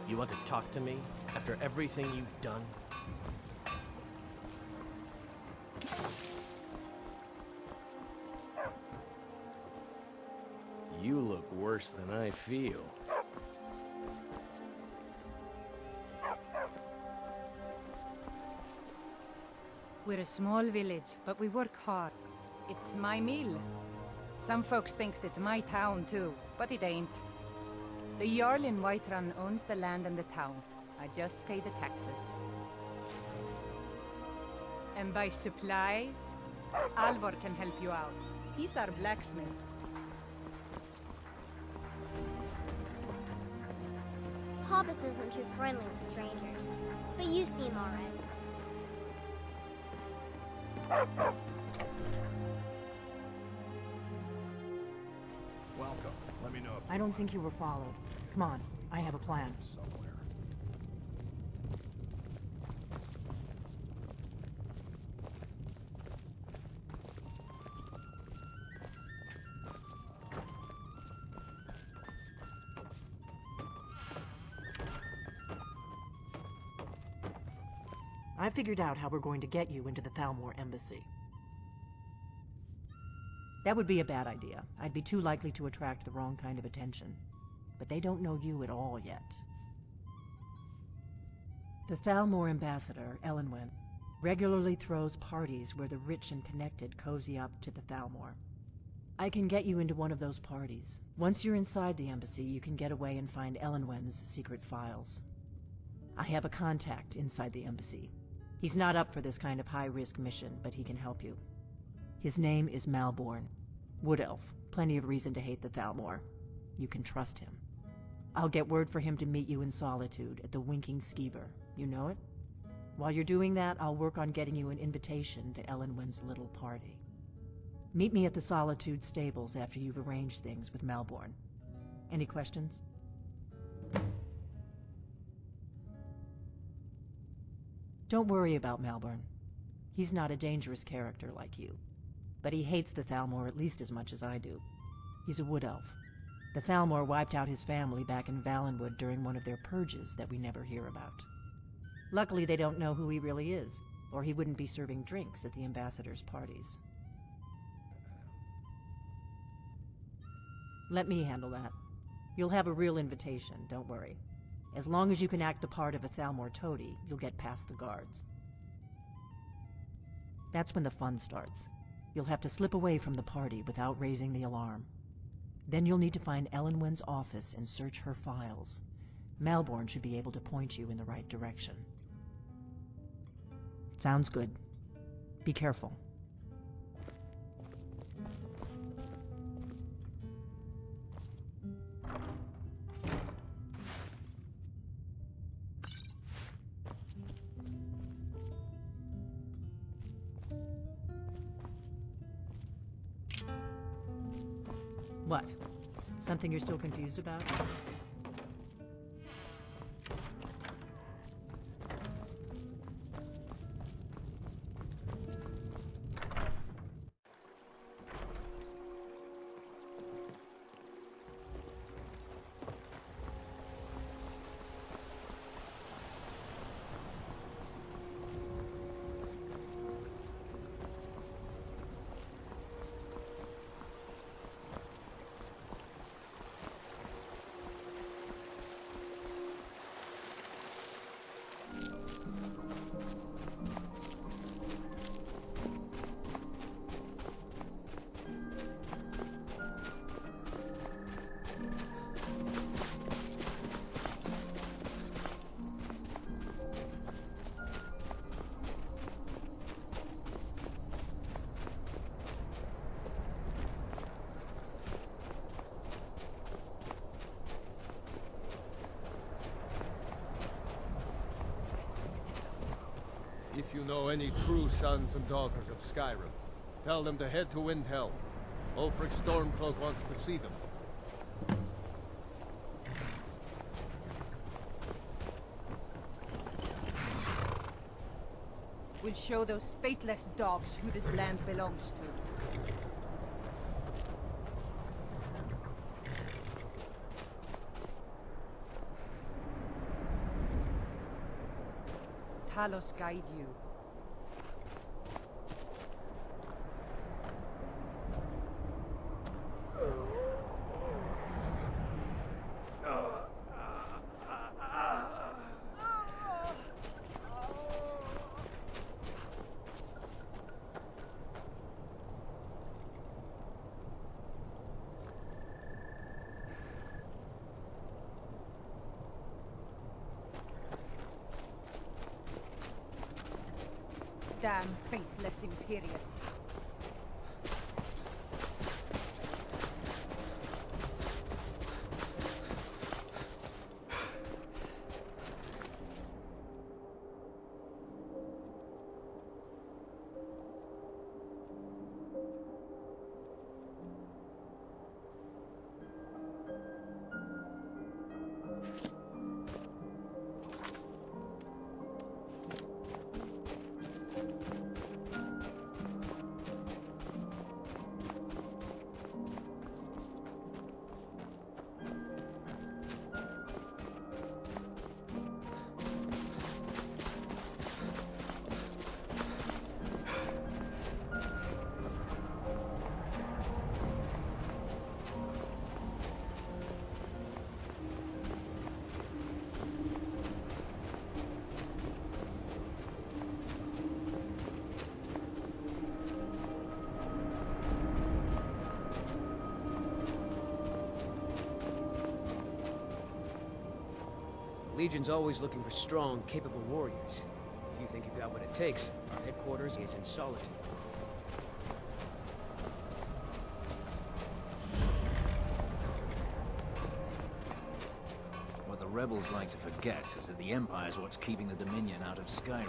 You want to talk to me after everything you've done? You look worse than I feel. We're a small village, but we work hard. It's my mill. Some folks thinks it's my town too, but it ain't. The Jarl in Whiterun owns the land and the town. I just pay the taxes. And by supplies, Alvor can help you out. He's our blacksmith. Papas isn't too friendly with strangers, but you seem alright. Welcome. Let me know if I don't think you were followed. Come on, I have a plan. somewhere. I figured out how we're going to get you into the Thalmor embassy. That would be a bad idea. I'd be too likely to attract the wrong kind of attention. But they don't know you at all yet. The Thalmor ambassador, Elenwen, regularly throws parties where the rich and connected cozy up to the Thalmor. I can get you into one of those parties. Once you're inside the embassy, you can get away and find Elenwen's secret files. I have a contact inside the embassy. He's not up for this kind of high-risk mission, but he can help you. His name is Malborn. Wood Elf. Plenty of reason to hate the Thalmor. You can trust him. I'll get word for him to meet you in Solitude at the Winking Skeever. You know it? While you're doing that, I'll work on getting you an invitation to Elenwen's little party. Meet me at the Solitude stables after you've arranged things with Malborn. Any questions? Don't worry about Malborn. He's not a dangerous character like you. But he hates the Thalmor at least as much as I do. He's a wood elf. The Thalmor wiped out his family back in Valenwood during one of their purges that we never hear about. Luckily, they don't know who he really is, or he wouldn't be serving drinks at the ambassador's parties. Let me handle that. You'll have a real invitation, don't worry. As long as you can act the part of a Thalmor toady, you'll get past the guards. That's when the fun starts. You'll have to slip away from the party without raising the alarm. Then you'll need to find Elenwen's office and search her files. Malborn should be able to point you in the right direction. Sounds good. Be careful. What? Something you're still confused about? If you know any true sons and daughters of Skyrim, tell them to head to Windhelm. Ulfric Stormcloak wants to see them. We'll show those faithless dogs who this land belongs to. Talos guide you. Damn faithless Imperials. Legion's always looking for strong, capable warriors. If you think you've got what it takes, our headquarters is in Solitude. What the rebels like to forget is that the Empire's what's keeping the Dominion out of Skyrim.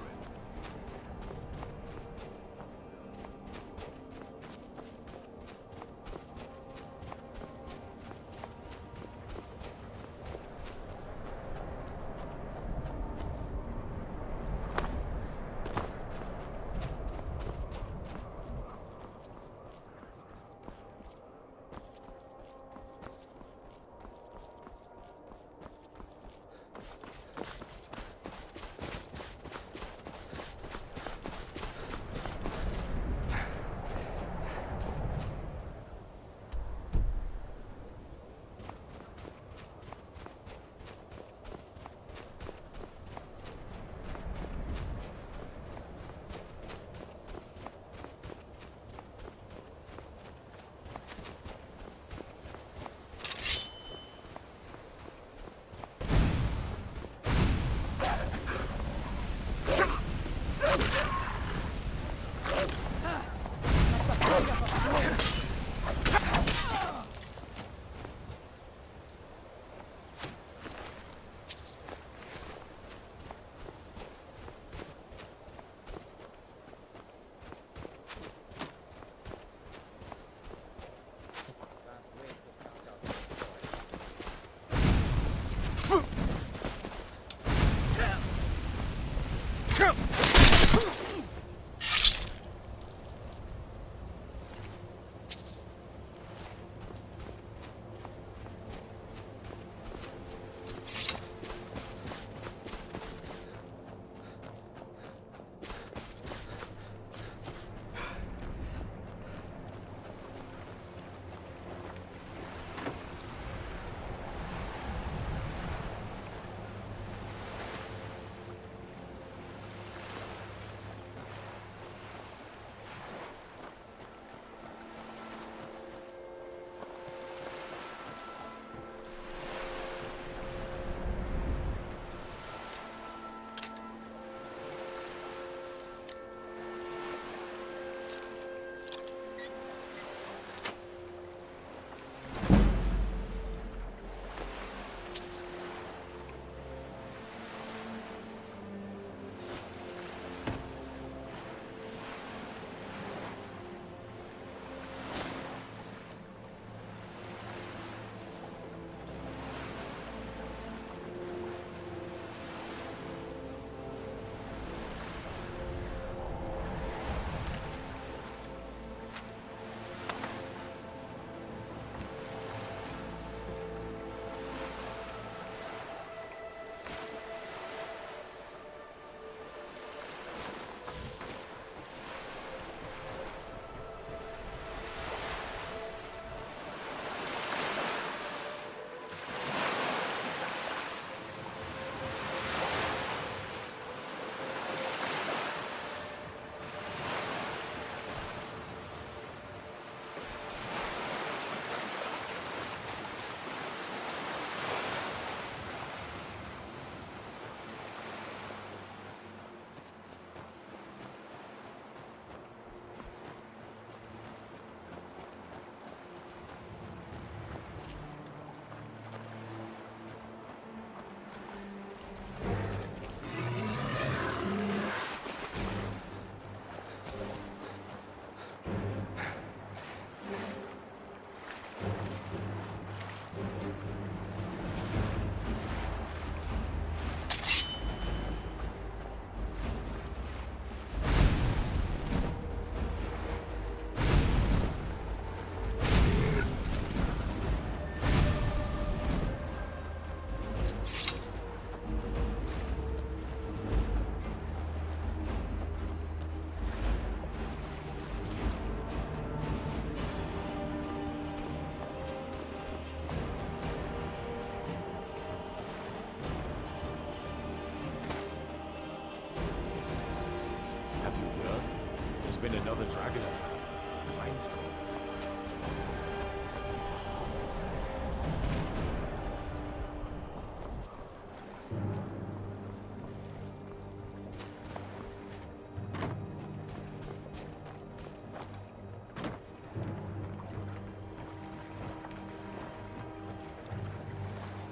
regular time. Mine's cold.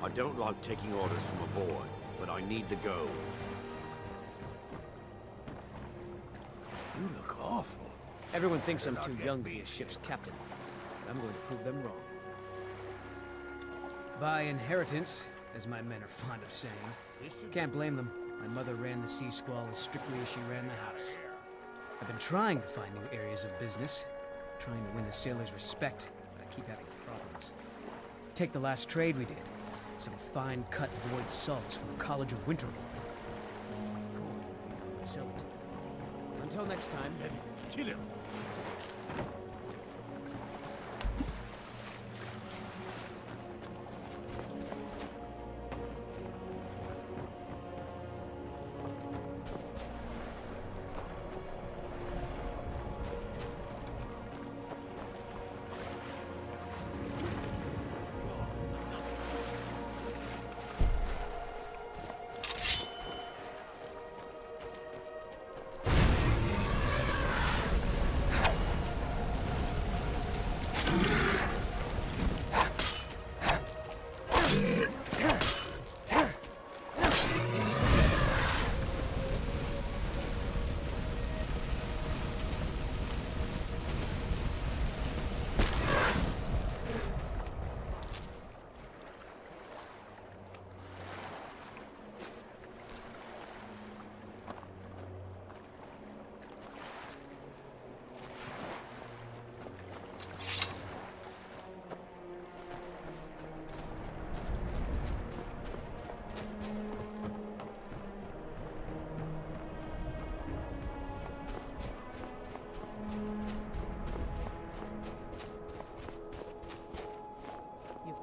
I don't like taking orders from a boy, but I need to go. You look awful. Everyone thinks I'm too young to be a ship's captain. But I'm going to prove them wrong. By inheritance, as my men are fond of saying. Can't blame them. My mother ran the Sea Squall as strictly as she ran the house. I've been trying to find new areas of business, trying to win the sailors' respect, but I keep having problems. Take the last trade we did. Some fine-cut void salts from the College of Winterhold. Cool, if you know who to sell it to. Until next time. Kill him.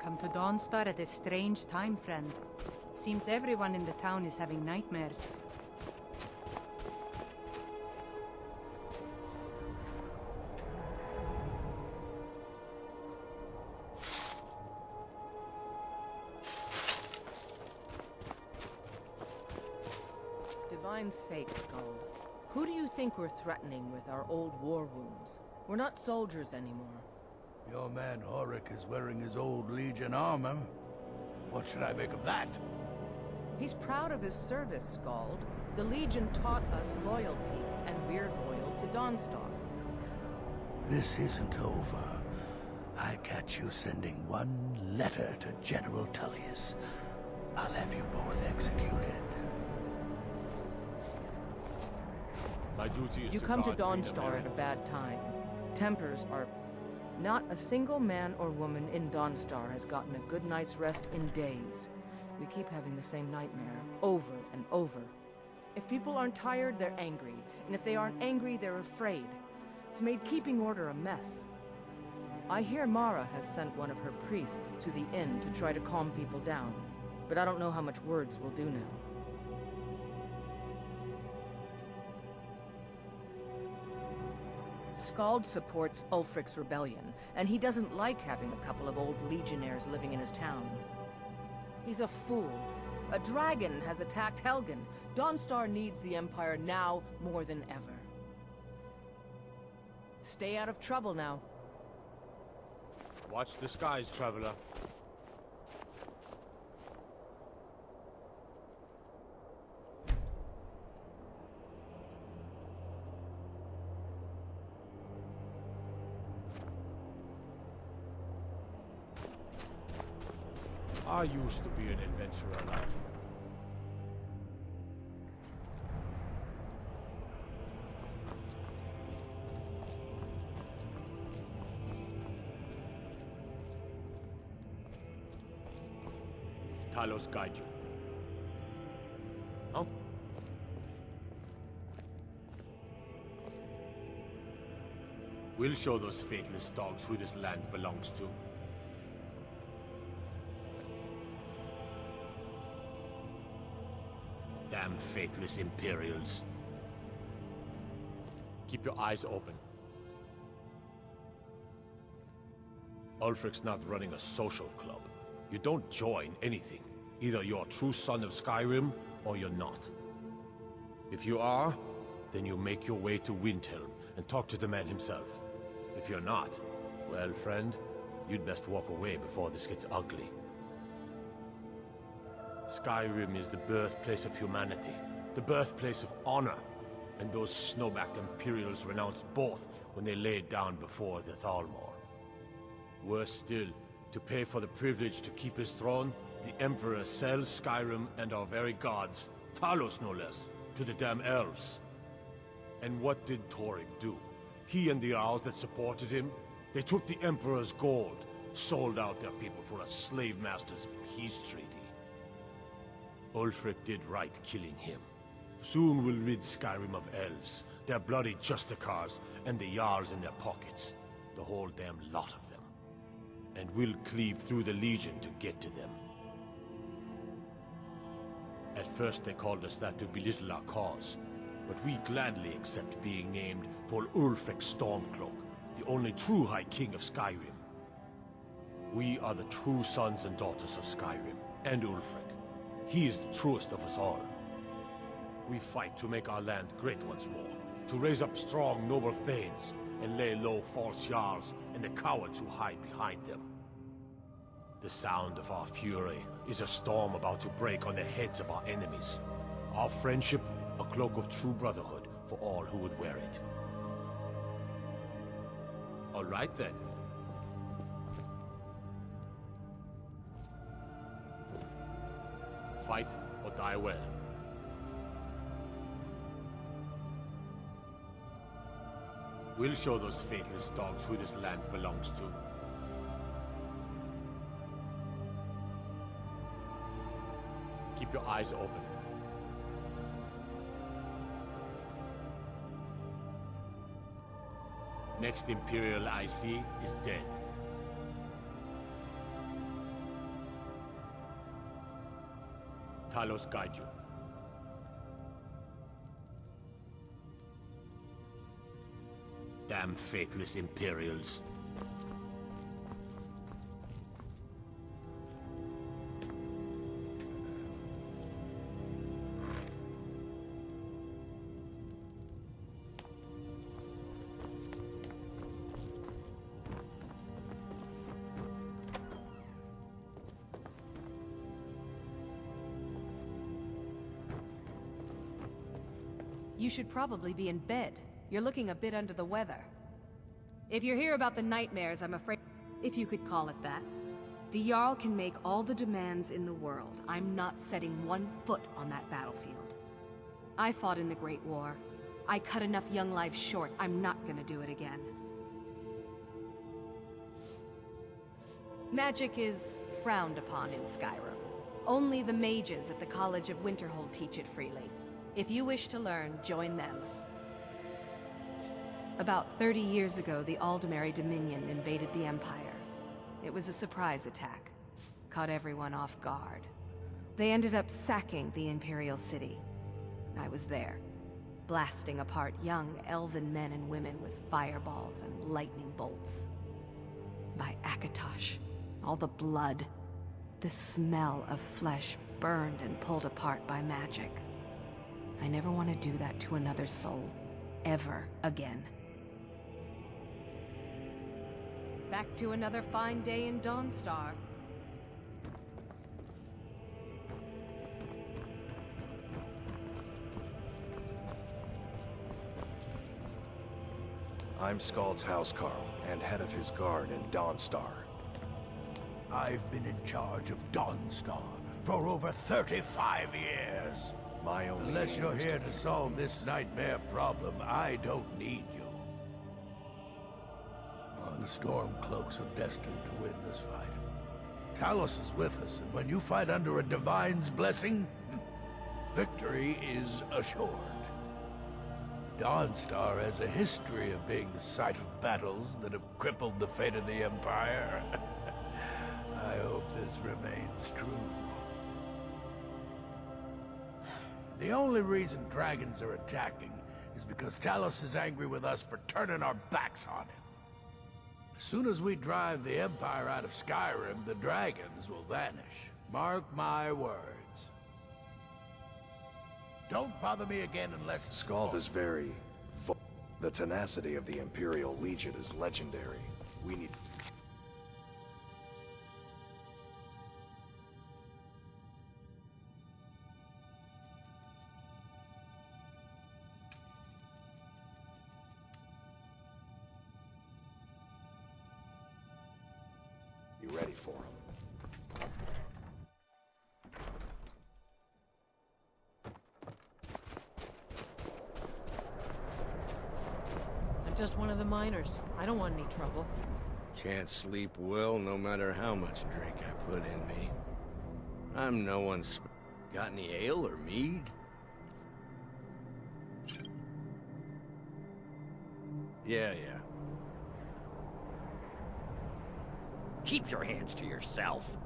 Come to Dawnstar at a strange time, friend. Seems everyone in the town is having nightmares. Divine sake, Skald. Who do you think we're threatening with our old war wounds? We're not soldiers anymore. Your man Horik is wearing his old Legion armor. What should I make of that? He's proud of his service, Skald. The Legion taught us loyalty, and we're loyal to Dawnstar. This isn't over. I catch you sending one letter to General Tullius. I'll have you both executed. My duty is You come to Dawnstar at a bad time. Tempers are... Not a single man or woman in Dawnstar has gotten a good night's rest in days. We keep having the same nightmare, over and over. If people aren't tired, they're angry. And if they aren't angry, they're afraid. It's made keeping order a mess. I hear Mara has sent one of her priests to the inn to try to calm people down. But I don't know how much words will do now. Skald supports Ulfric's rebellion, and he doesn't like having a couple of old legionnaires living in his town. He's a fool. A dragon has attacked Helgen. Dawnstar needs the Empire now more than ever. Stay out of trouble now. Watch the skies, traveler. I used to be an adventurer like you. Talos guide you. Huh? We'll show those faithless dogs who this land belongs to. Damn faithless Imperials. Keep your eyes open. Ulfric's not running a social club. You don't join anything. Either you're a true son of Skyrim, or you're not. If you are, then you make your way to Windhelm and talk to the man himself. If you're not, well, friend, you'd best walk away before this gets ugly. Skyrim is the birthplace of humanity, the birthplace of honor, and those snow-backed Imperials renounced both when they laid down before the Thalmor. Worse still, to pay for the privilege to keep his throne, the Emperor sells Skyrim and our very gods, Talos no less, to the damn elves. And what did Torygg do? He and the Jarls that supported him, they took the Emperor's gold, sold out their people for a slave master's peace treaty. Ulfric did right killing him. Soon we'll rid Skyrim of elves, their bloody Justicars, and the Jarls in their pockets. The whole damn lot of them. And we'll cleave through the Legion to get to them. At first they called us that to belittle our cause, but we gladly accept being named for Ulfric Stormcloak, the only true High King of Skyrim. We are the true sons and daughters of Skyrim, and Ulfric. He is the truest of us all. We fight to make our land great once more, to raise up strong, noble thanes, and lay low false Jarls and the cowards who hide behind them. The sound of our fury is a storm about to break on the heads of our enemies. Our friendship, a cloak of true brotherhood for all who would wear it. All right then. Fight or die well. We'll show those faithless dogs who this land belongs to. Keep your eyes open. Next Imperial I see is dead. Talos guide you. Damn faithless Imperials. You should probably be in bed. You're looking a bit under the weather. If you're here about the nightmares, I'm afraid... If you could call it that. The Jarl can make all the demands in the world. I'm not setting one foot on that battlefield. I fought in the Great War. I cut enough young lives short. I'm not gonna do it again. Magic is frowned upon in Skyrim. Only the mages at the College of Winterhold teach it freely. If you wish to learn, join them. About 30 years ago, the Aldemary Dominion invaded the Empire. It was a surprise attack. Caught everyone off guard. They ended up sacking the Imperial City. I was there, blasting apart young elven men and women with fireballs and lightning bolts. By Akatosh, all the blood, the smell of flesh burned and pulled apart by magic. I never want to do that to another soul, ever again. Back to another fine day in Dawnstar. I'm Skald's housecarl, and head of his guard in Dawnstar. I've been in charge of Dawnstar for over 35 years. My only Unless you're here to solve this nightmare problem, I don't need you. Oh, the Stormcloaks are destined to win this fight. Talos is with us, and when you fight under a divine's blessing, victory is assured. Dawnstar has a history of being the site of battles that have crippled the fate of the Empire. I hope this remains true. The only reason dragons are attacking is because Talos is angry with us for turning our backs on him. Soon as we drive the Empire out of Skyrim, the dragons will vanish. Mark my words. Don't bother me again unless... Skald is very... The tenacity of the Imperial Legion is legendary. We need... Be ready for him. I'm just one of the miners. I don't want any trouble. Can't sleep well no matter how much drink I put in me. I'm no one's... Got any ale or mead? Yeah. Keep your hands to yourself.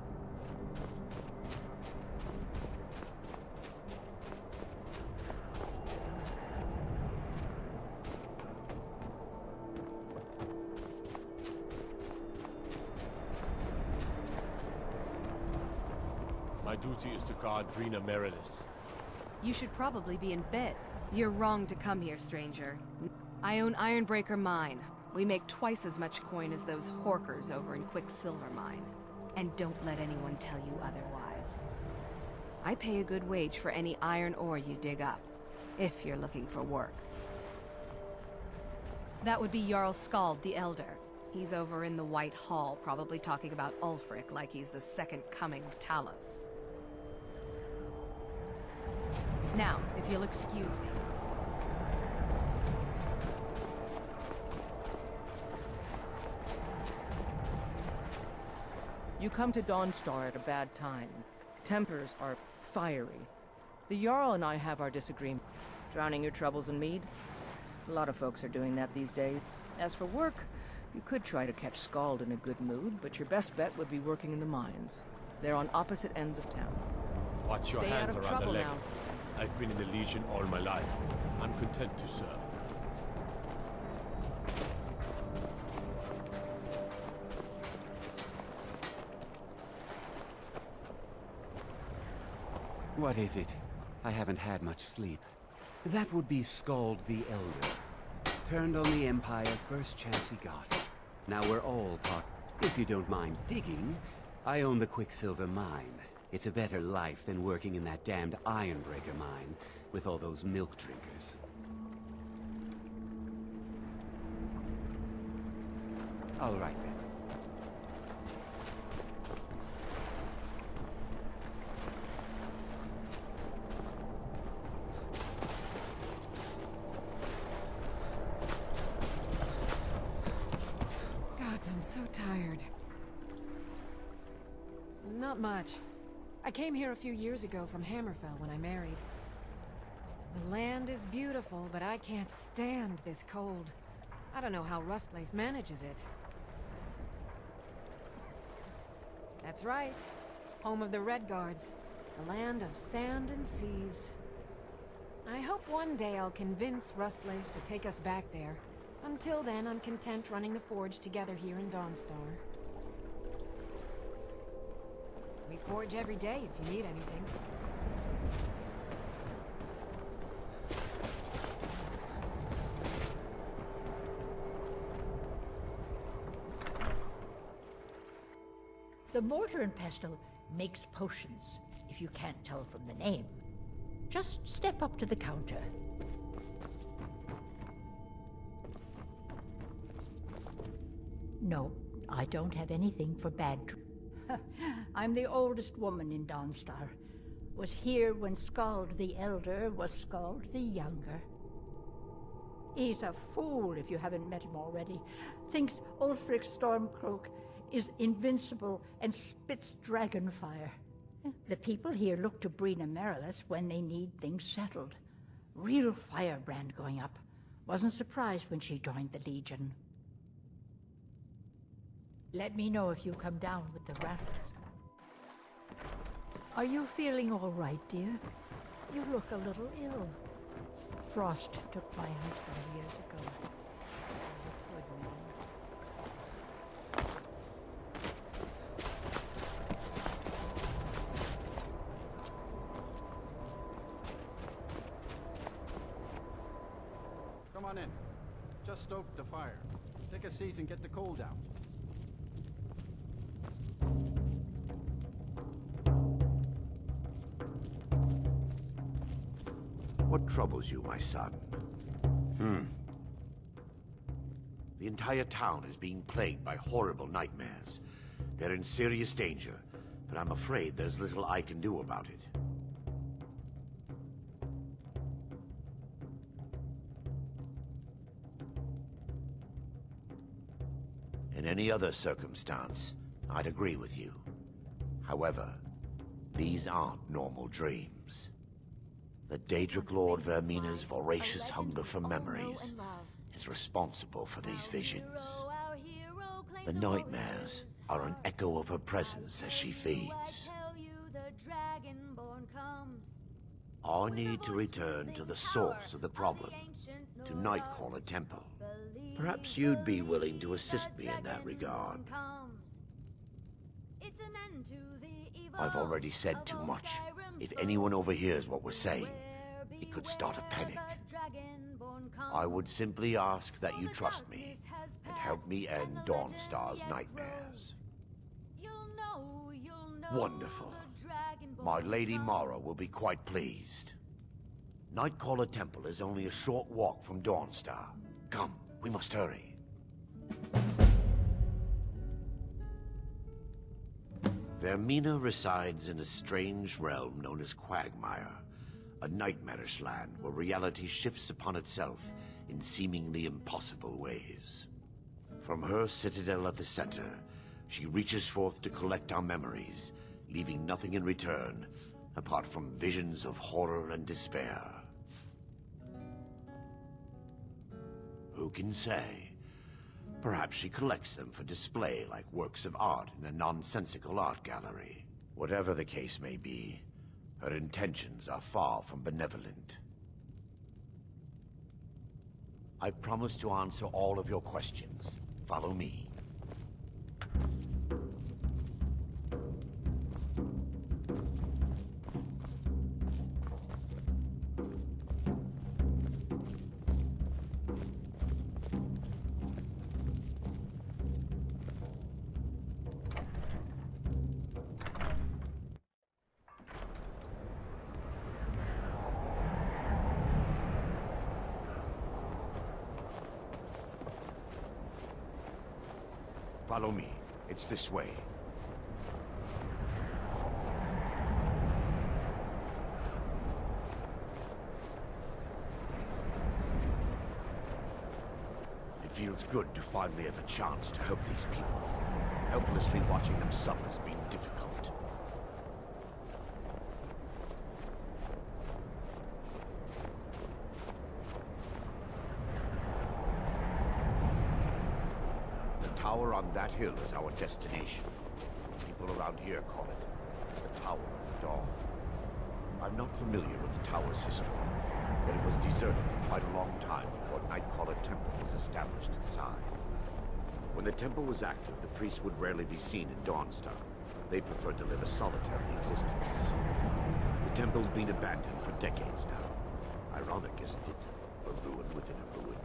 My duty is to guard Brina Meredith. You should probably be in bed. You're wrong to come here, stranger. I own Ironbreaker Mine. We make twice as much coin as those horkers over in Quicksilver Mine. And don't let anyone tell you otherwise. I pay a good wage for any iron ore you dig up, if you're looking for work. That would be Jarl Skald the Elder. He's over in the White Hall, probably talking about Ulfric like he's the second coming of Talos. Now, if you'll excuse me. You come to Dawnstar at a bad time. Tempers are fiery. The Jarl and I have our disagreement. Drowning your troubles in mead? A lot of folks are doing that these days. As for work, you could try to catch Skald in a good mood, but your best bet would be working in the mines. They're on opposite ends of town. Watch your Stay out hands of around the trouble leg. now. I've been in the Legion all my life. I'm content to serve. What is it? I haven't had much sleep. That would be Skald the Elder. Turned on the Empire first chance he got. Now we're all part. If you don't mind digging, I own the Quicksilver Mine. It's a better life than working in that damned Ironbreaker mine with all those milk drinkers. All right then. God, I'm so tired. Not much. I came here a few years ago from Hammerfell when I married. The land is beautiful, but I can't stand this cold. I don't know how Rustleaf manages it. That's right. Home of the Red Guards. The land of sand and seas. I hope one day I'll convince Rustleaf to take us back there. Until then, I'm content running the forge together here in Dawnstar. We forge every day if you need anything. The mortar and pestle makes potions, if you can't tell from the name. Just step up to the counter. No, I don't have anything for bad. I'm the oldest woman in Dawnstar. Was here when Skald the Elder was Skald the Younger. He's a fool if you haven't met him already. Thinks Ulfric Stormcloak is invincible and spits dragon fire. The people here look to Brina Meredith when they need things settled. Real firebrand going up. Wasn't surprised when she joined the Legion. Let me know if you come down with the rattles. Are you feeling all right, dear? You look a little ill. Frost took my husband years ago. He was a good man. on in. Just stoked the fire. Take a seat and get the cold out. What troubles you, my son? The entire town is being plagued by horrible nightmares. They're in serious danger, but I'm afraid there's little I can do about it. In any other circumstance, I'd agree with you. However, these aren't normal dreams. The Daedric Lord Vermina's voracious hunger for memories is responsible for these visions. The nightmares are an echo of her presence as she feeds. I need to return to the source of the problem, to Nightcaller Temple. Perhaps you'd be willing to assist me in that regard. I've already said too much. If anyone overhears what we're saying, it could start a panic. I would simply ask that you trust me and help me end Dawnstar's nightmares. Wonderful. My Lady Mara will be quite pleased. Nightcaller Temple is only a short walk from Dawnstar. Come, we must hurry. Vermina resides in a strange realm known as Quagmire, a nightmarish land where reality shifts upon itself in seemingly impossible ways. From her citadel at the center, she reaches forth to collect our memories, leaving nothing in return apart from visions of horror and despair. Who can say? Perhaps she collects them for display like works of art in a nonsensical art gallery. Whatever the case may be, her intentions are far from benevolent. I promise to answer all of your questions. Follow me. Follow me. It's this way. It feels good to finally have a chance to help these people. Helplessly watching them suffer has been difficult. The tower on that hill is our destination. People around here call it the Tower of the Dawn. I'm not familiar with the tower's history, but it was deserted for quite a long time before Nightcaller Temple was established inside. When the temple was active, the priests would rarely be seen in Dawnstar. They preferred to live a solitary existence. The temple's been abandoned for decades now. Ironic, isn't it? A ruin within a ruin.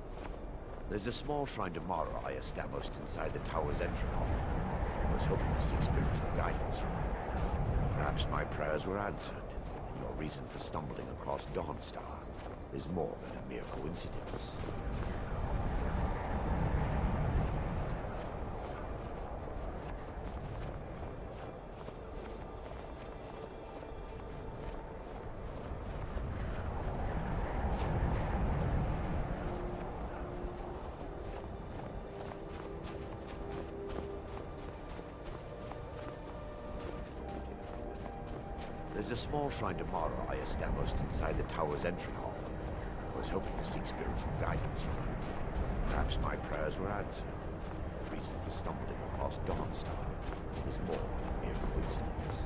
There's a small shrine to Mara I established inside the tower's entry hall. I was hoping to seek spiritual guidance from her. Perhaps my prayers were answered, and your reason for stumbling across Dawnstar is more than a mere coincidence. There's a small shrine to Mara I established inside the tower's entry hall. I was hoping to seek spiritual guidance from her. Perhaps my prayers were answered. The reason for stumbling across Dawnstar is more than a mere coincidence.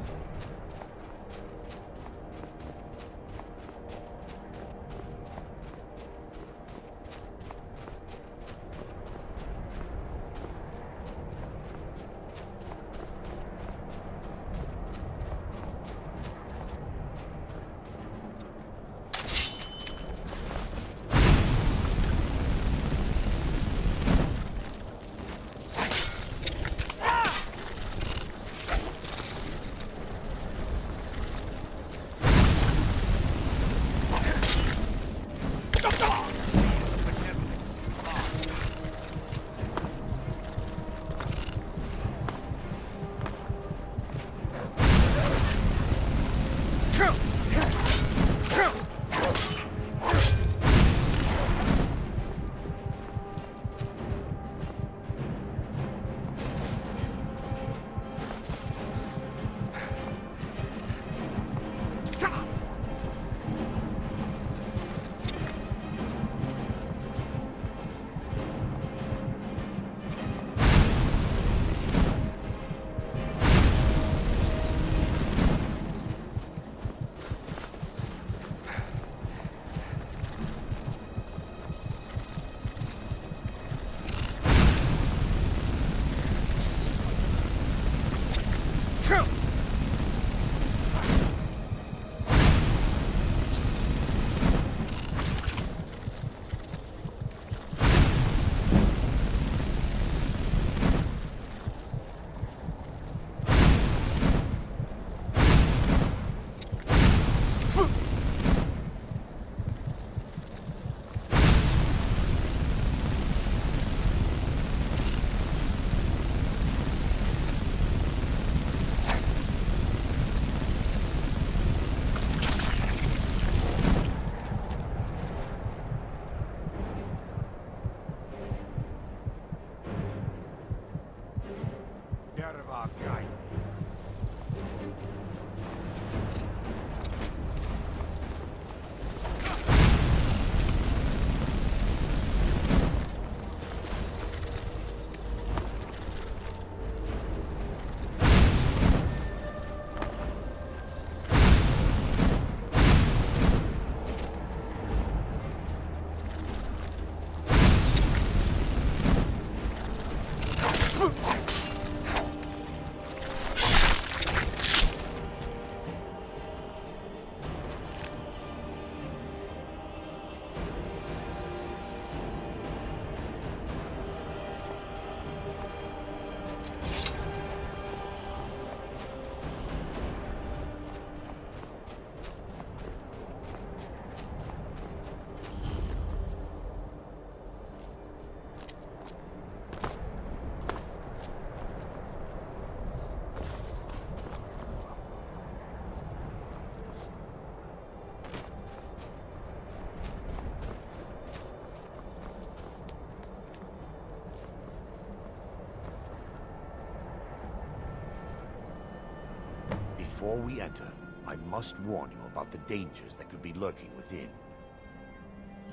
Before we enter, I must warn you about the dangers that could be lurking within.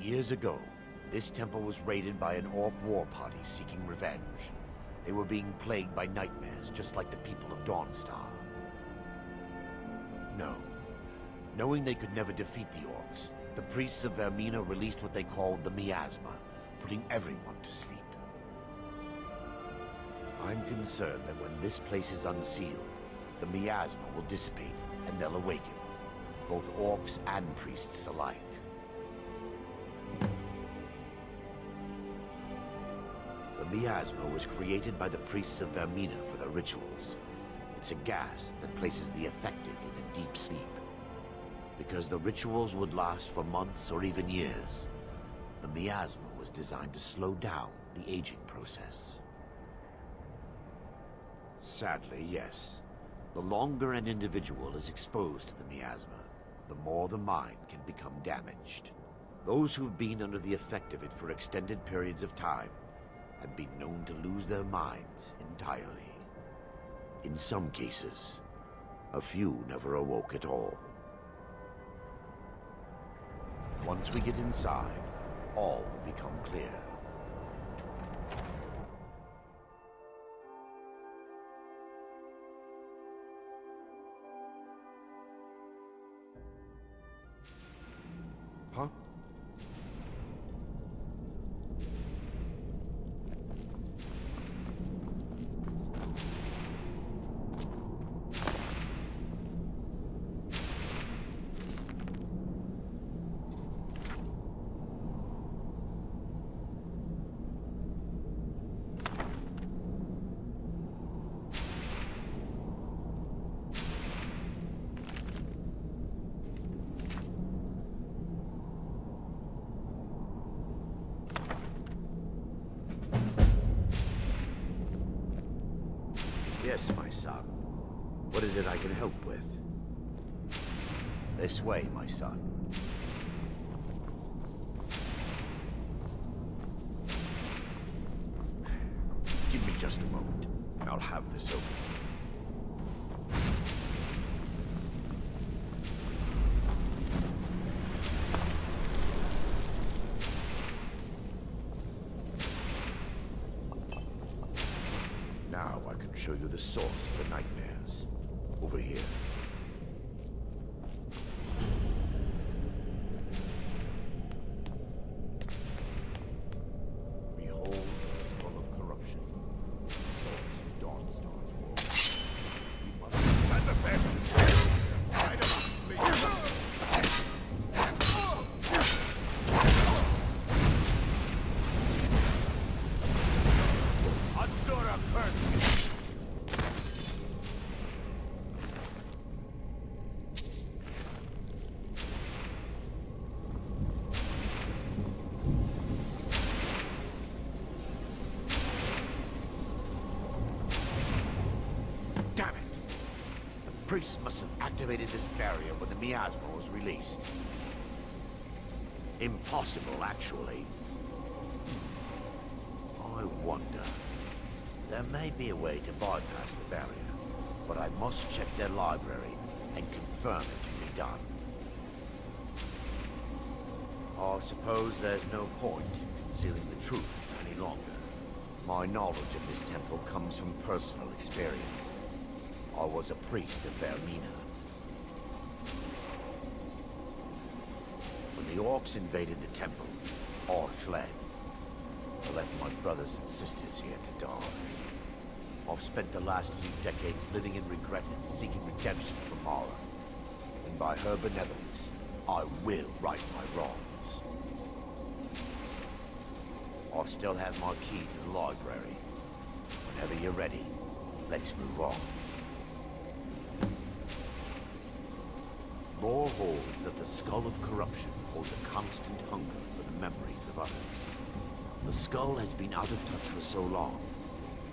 Years ago, this temple was raided by an orc war party seeking revenge. They were being plagued by nightmares, just like the people of Dawnstar. No. Knowing they could never defeat the orcs, the priests of Vermina released what they called the miasma, putting everyone to sleep. I'm concerned that when this place is unsealed, the miasma will dissipate and they'll awaken, both orcs and priests alike. The miasma was created by the priests of Vermina for their rituals. It's a gas that places the affected in a deep sleep. Because the rituals would last for months or even years, the miasma was designed to slow down the aging process. Sadly, yes. The longer an individual is exposed to the miasma, the more the mind can become damaged. Those who've been under the effect of it for extended periods of time have been known to lose their minds entirely. In some cases, a few never awoke at all. Once we get inside, all will become clear. Huh? Yes, my son. What is it I can help with? This way, my son. Give me just a moment, and I'll have this open. Now I can show you the source of the nightmares. Over here. Behold the skull of corruption. The source of Dawnstar's war. We must priests must have activated this barrier when the miasma was released. Impossible, actually. I wonder. There may be a way to bypass the barrier, but I must check their library and confirm it can be done. I suppose there's no point in concealing the truth any longer. My knowledge of this temple comes from personal experience. I was a priest of Vermina. When the orcs invaded the temple, I fled. I left my brothers and sisters here to die. I've spent the last few decades living in regret and seeking redemption from Mara. And by her benevolence, I will right my wrongs. I still have my key to the library. Whenever you're ready, let's move on. More holds that the skull of corruption holds a constant hunger for the memories of others. The skull has been out of touch for so long,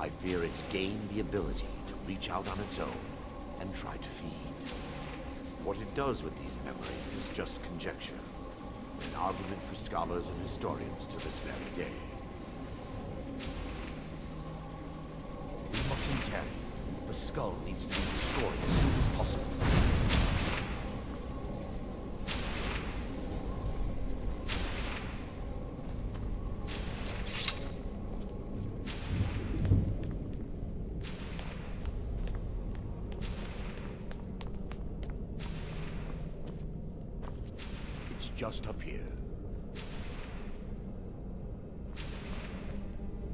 I fear it's gained the ability to reach out on its own and try to feed. What it does with these memories is just conjecture, an argument for scholars and historians to this very day. We mustn't tarry. The skull needs to be destroyed as soon as possible. Just up here.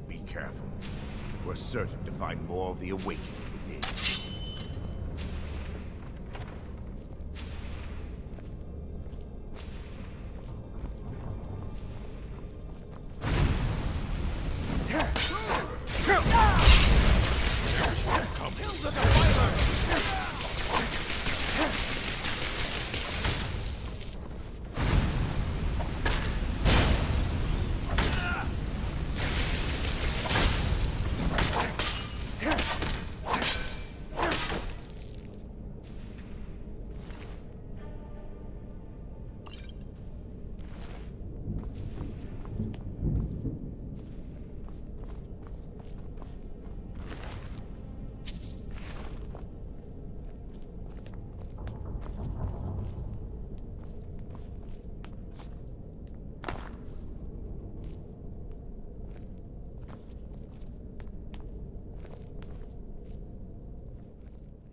Be careful. We're certain to find more of the awakening within.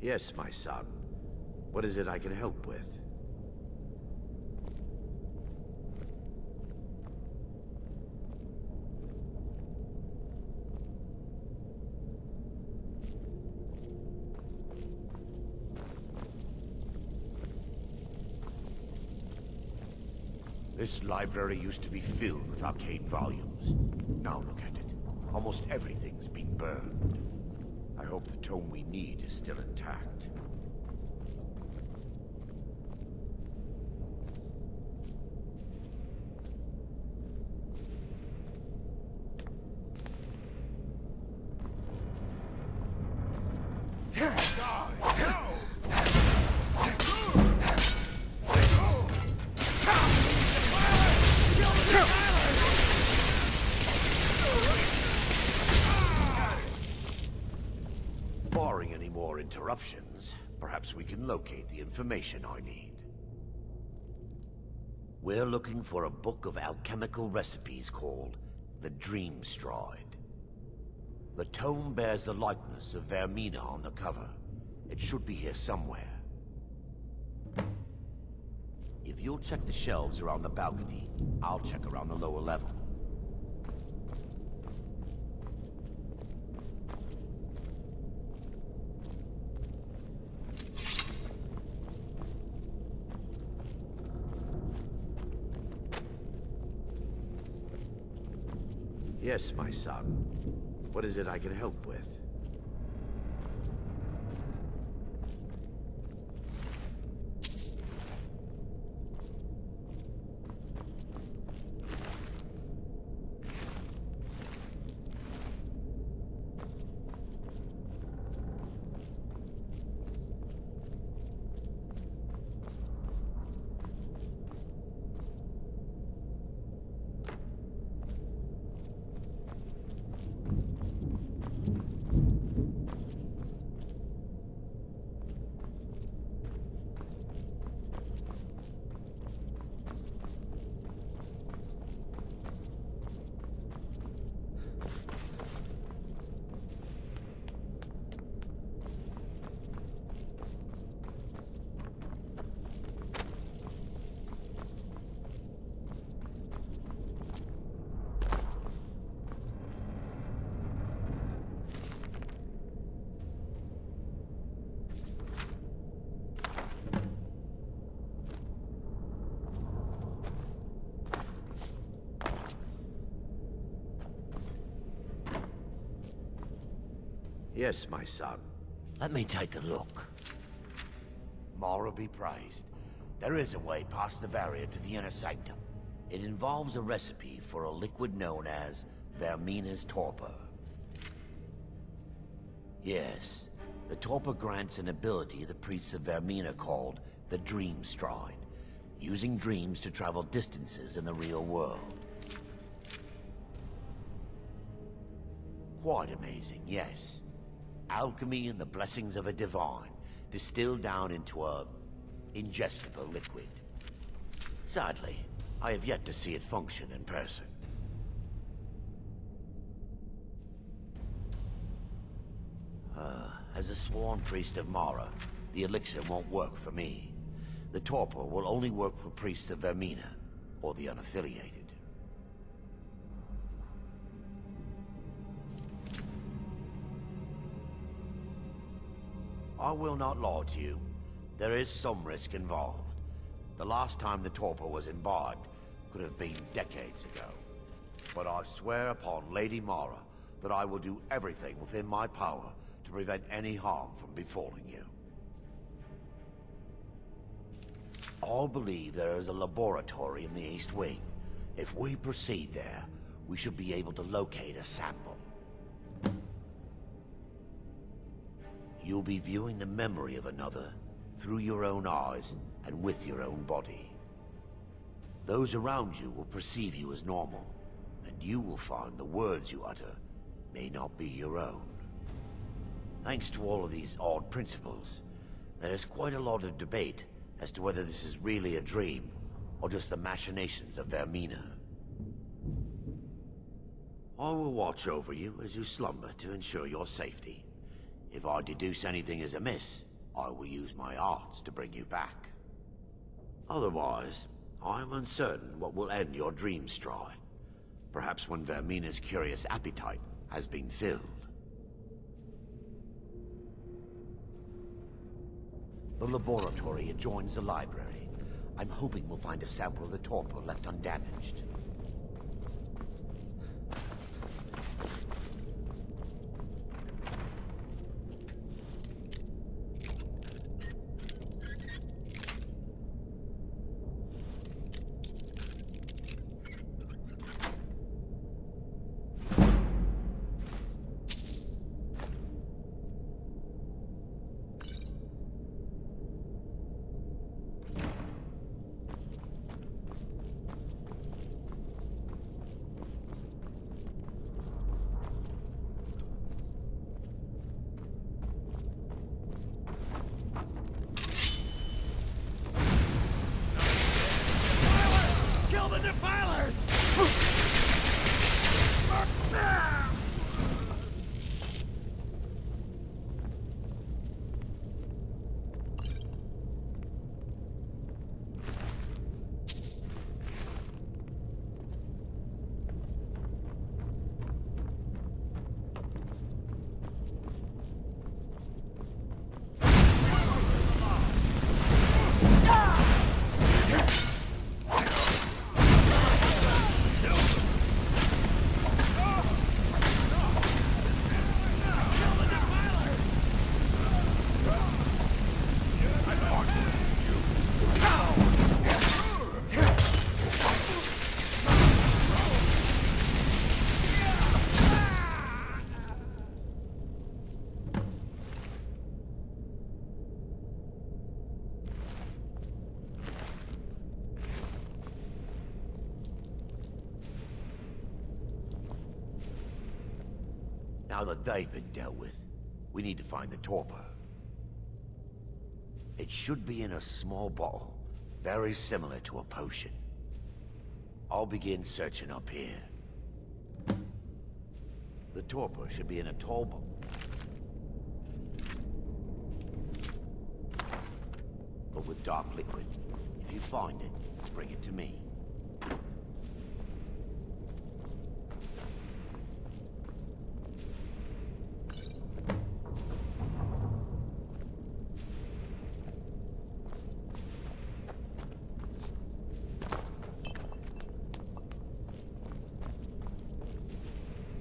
Yes, my son. What is it I can help with? This library used to be filled with arcane volumes. Now look at it. Almost everything's been burned. I hope the tome we need is still intact. Barring any more interruptions, perhaps we can locate the information I need. We're looking for a book of alchemical recipes called the Dream Stride. The tome bears the likeness of Vermina on the cover. It should be here somewhere. If you'll check the shelves around the balcony, I'll check around the lower level. Yes, my son. What is it I can help with? Yes, my son. Let me take a look. Mara be praised. There is a way past the barrier to the inner sanctum. It involves a recipe for a liquid known as Vermina's torpor. Yes, the torpor grants an ability the priests of Vermina called the Dream Stride, using dreams to travel distances in the real world. Quite amazing, yes. Alchemy and the blessings of a divine, distilled down into a ingestible liquid. Sadly, I have yet to see it function in person. As a sworn priest of Mara, the elixir won't work for me. The torpor will only work for priests of Vermina, or the unaffiliated. I will not lie to you. There is some risk involved. The last time the torpor was imbibed could have been decades ago. But I swear upon Lady Mara that I will do everything within my power to prevent any harm from befalling you. I believe there is a laboratory in the East Wing. If we proceed there, we should be able to locate a sample. You'll be viewing the memory of another through your own eyes and with your own body. Those around you will perceive you as normal, and you will find the words you utter may not be your own. Thanks to all of these odd principles, there is quite a lot of debate as to whether this is really a dream or just the machinations of Vermina. I will watch over you as you slumber to ensure your safety. If I deduce anything is amiss, I will use my arts to bring you back. Otherwise, I am uncertain what will end your dream stride. Perhaps when Vermina's curious appetite has been filled. The laboratory adjoins the library. I'm hoping we'll find a sample of the torpor left undamaged. Kill the defilers! Now that they've been dealt with, we need to find the torpor. It should be in a small bottle, very similar to a potion. I'll begin searching up here. The torpor should be in a tall bottle. But with dark liquid. If you find it, bring it to me.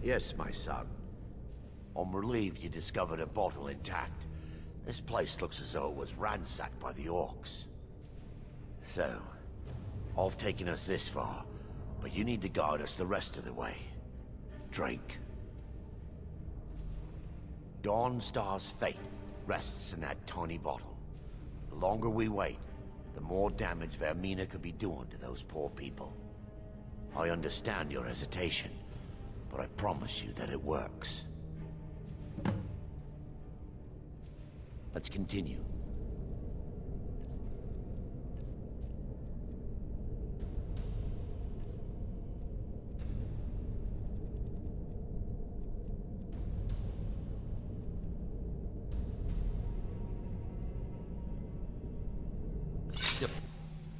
Yes, my son. I'm relieved you discovered a bottle intact. This place looks as though it was ransacked by the orcs. So, I've taken us this far, but you need to guide us the rest of the way. Drink. Dawnstar's fate rests in that tiny bottle. The longer we wait, the more damage Vermina could be doing to those poor people. I understand your hesitation, but I promise you that it works. Let's continue.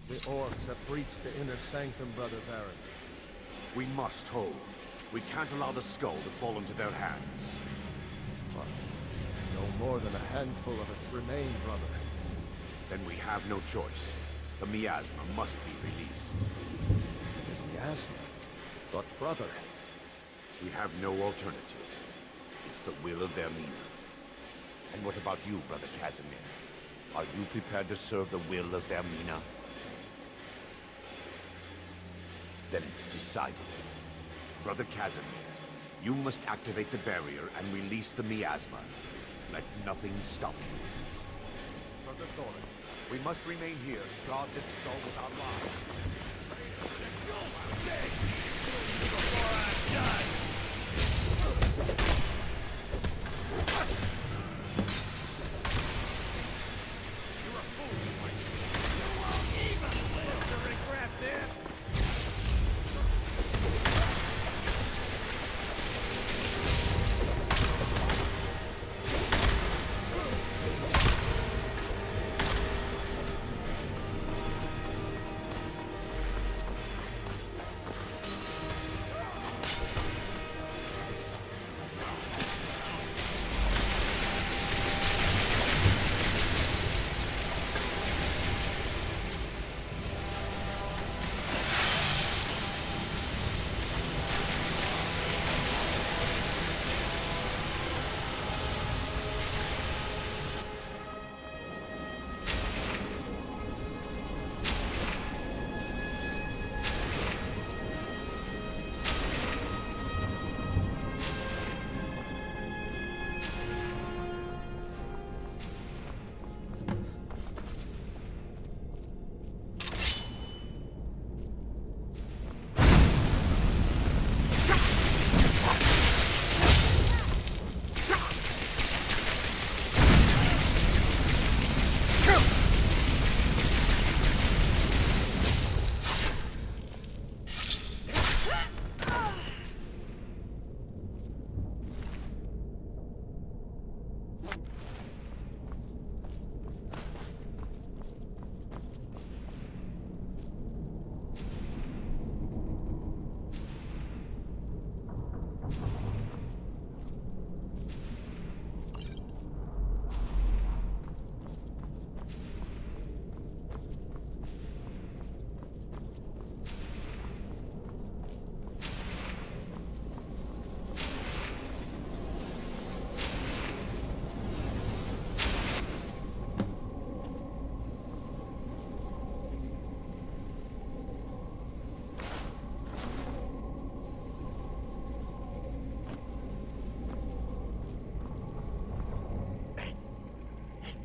The orcs have breached the inner sanctum, Brother Baron. We must hold. We can't allow the skull to fall into their hands. But no more than a handful of us remain, brother. Then we have no choice. The miasma must be released. The miasma? But brother... We have no alternative. It's the will of Vermina. And what about you, Brother Casimir? Are you prepared to serve the will of Vermina? Then it's decided. Brother Casimir, you must activate the barrier and release the miasma. Let nothing stop you. Brother Thorin, we must remain here to guard this skull with our lives. Before I'm done! You're a fool, you won't even live to regret this!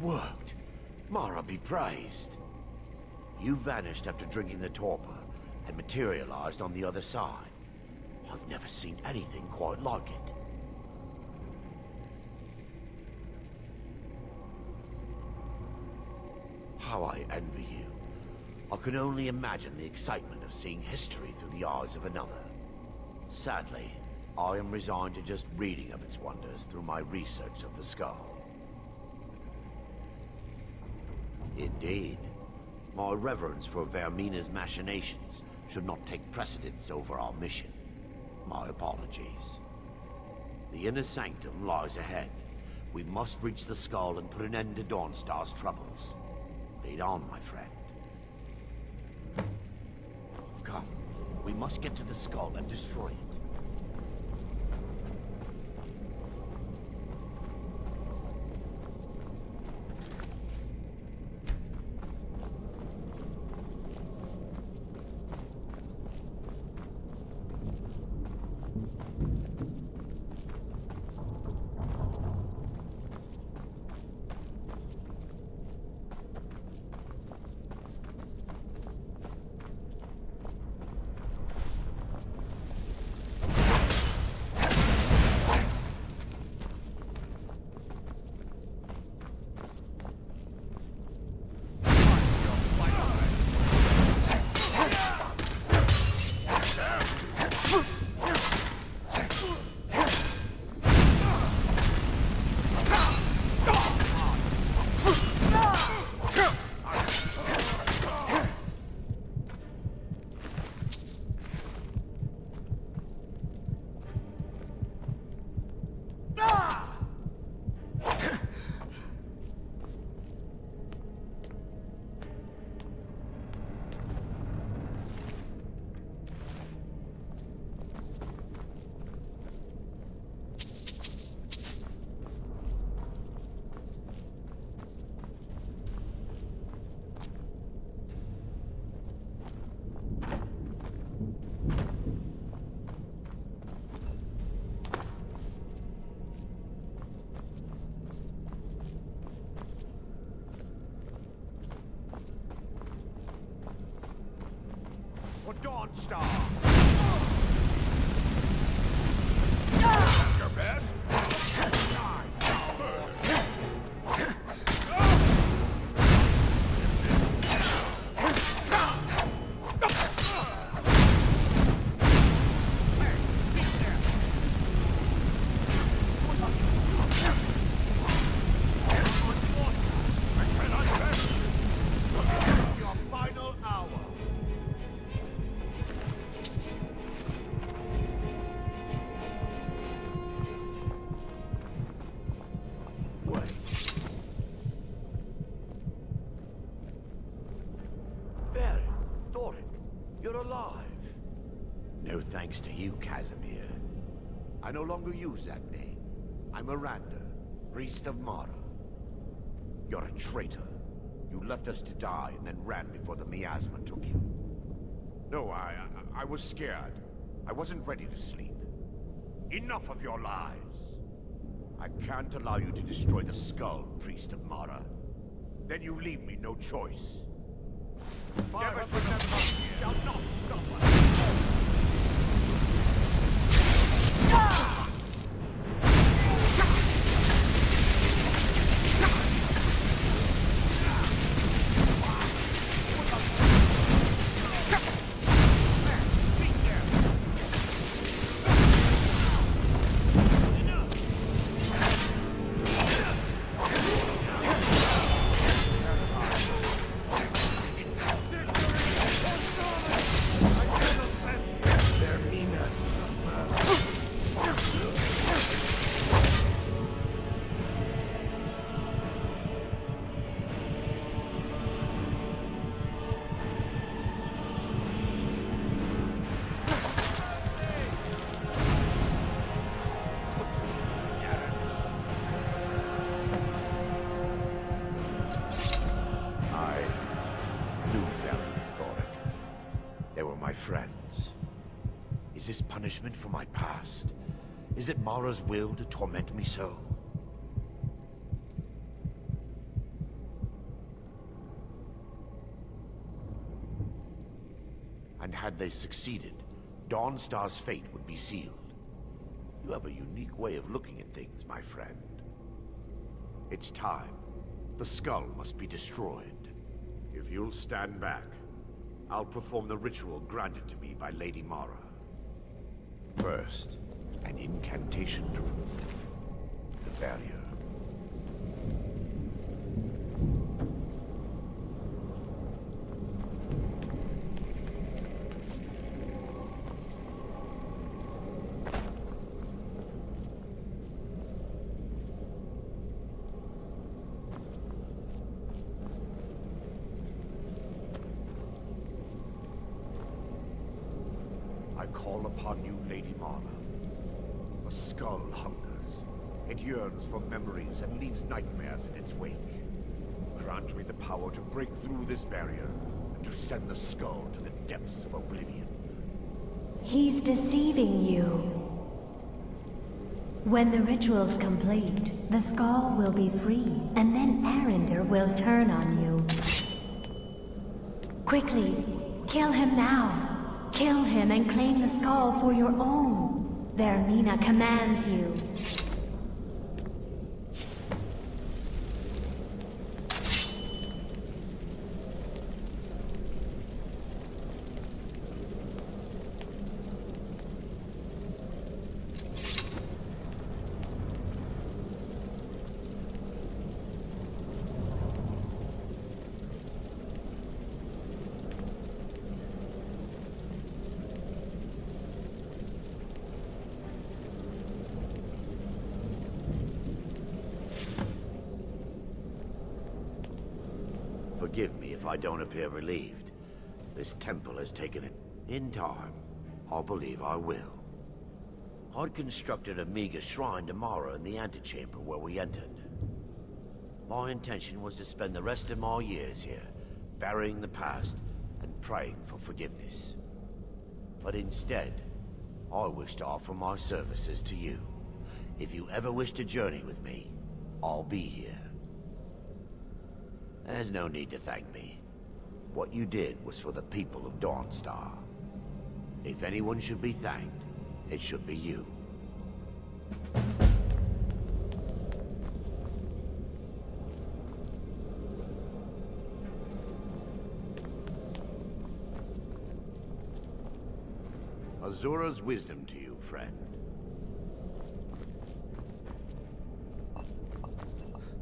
Worked. Mara be praised. You vanished after drinking the torpor and materialized on the other side. I've never seen anything quite like it. How I envy you. I can only imagine the excitement of seeing history through the eyes of another. Sadly, I am resigned to just reading of its wonders through my research of the skull. Indeed. My reverence for Vermina's machinations should not take precedence over our mission. My apologies. The inner sanctum lies ahead. We must reach the skull and put an end to Dawnstar's troubles. Lead on, my friend. Come. We must get to the skull and destroy it. for Dawnstar! Your best? Your final hour! Wait. Barry, Thoric, you're alive. No thanks to you, Casimir. I no longer use that name. I'm Miranda, priest of Mara. You're a traitor. You left us to die and then ran before the miasma took you. No, I was scared. I wasn't ready to sleep. Enough of your lies! I can't allow you to destroy the skull, priest of Mara. Then you leave me no choice. Never shall not stop us! Friends. Is this punishment for my past? Is it Mara's will to torment me so? And had they succeeded, Dawnstar's fate would be sealed. You have a unique way of looking at things, my friend. It's time. The skull must be destroyed. If you'll stand back, I'll perform the ritual granted to me by Lady Mara. First, an incantation to remove the barrier. I call upon you, Lady Mara. The skull hungers. It yearns for memories and leaves nightmares in its wake. Grant me the power to break through this barrier and to send the skull to the depths of oblivion. He's deceiving you. When the ritual's complete, the skull will be free, and then Arender will turn on you. Quickly, kill him now. Kill him and claim the skull for your own. Vermina commands you. Forgive me if I don't appear relieved. This temple has taken it. In time, I'll believe I will. I'd constructed a meager shrine to Mara in the antechamber where we entered. My intention was to spend the rest of my years here, burying the past and praying for forgiveness. But instead, I wish to offer my services to you. If you ever wish to journey with me, I'll be here. There's no need to thank me. What you did was for the people of Dawnstar. If anyone should be thanked, it should be you. Azura's wisdom to you, friend.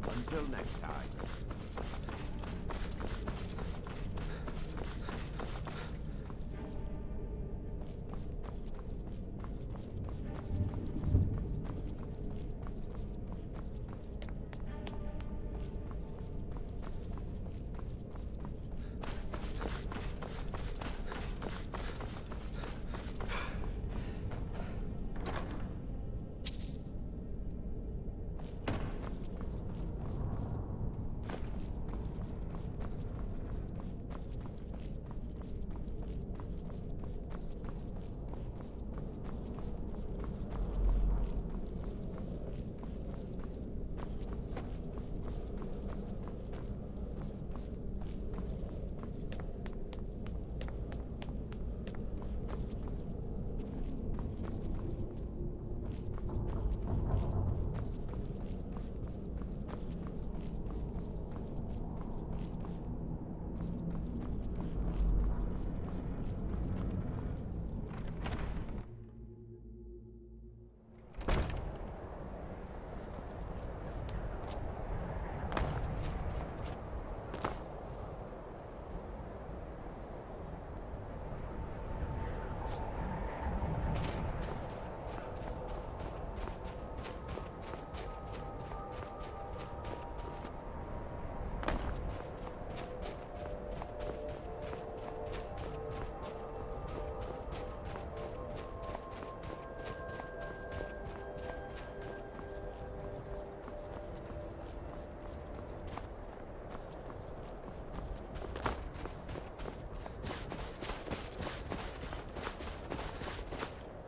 Until next time.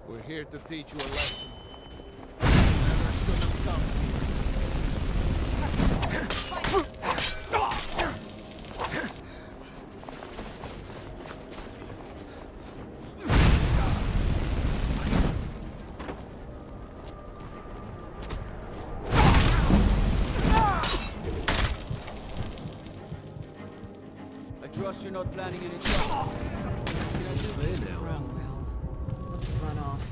We're here to teach you a lesson. Never should have come I trust you're not planning any trouble. Well, let's run off.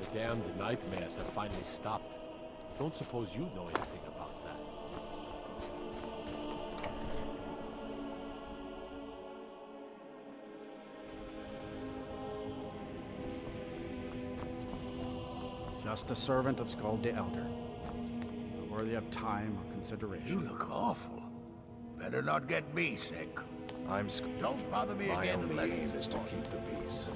The damned nightmares have finally stopped. Don't suppose you know anything about that. Just a servant of Skald the Elder. Not worthy of time or consideration. You look awful. Better not get me sick. I'm Don't bother me My again only unless aim it's is to important. keep the peace.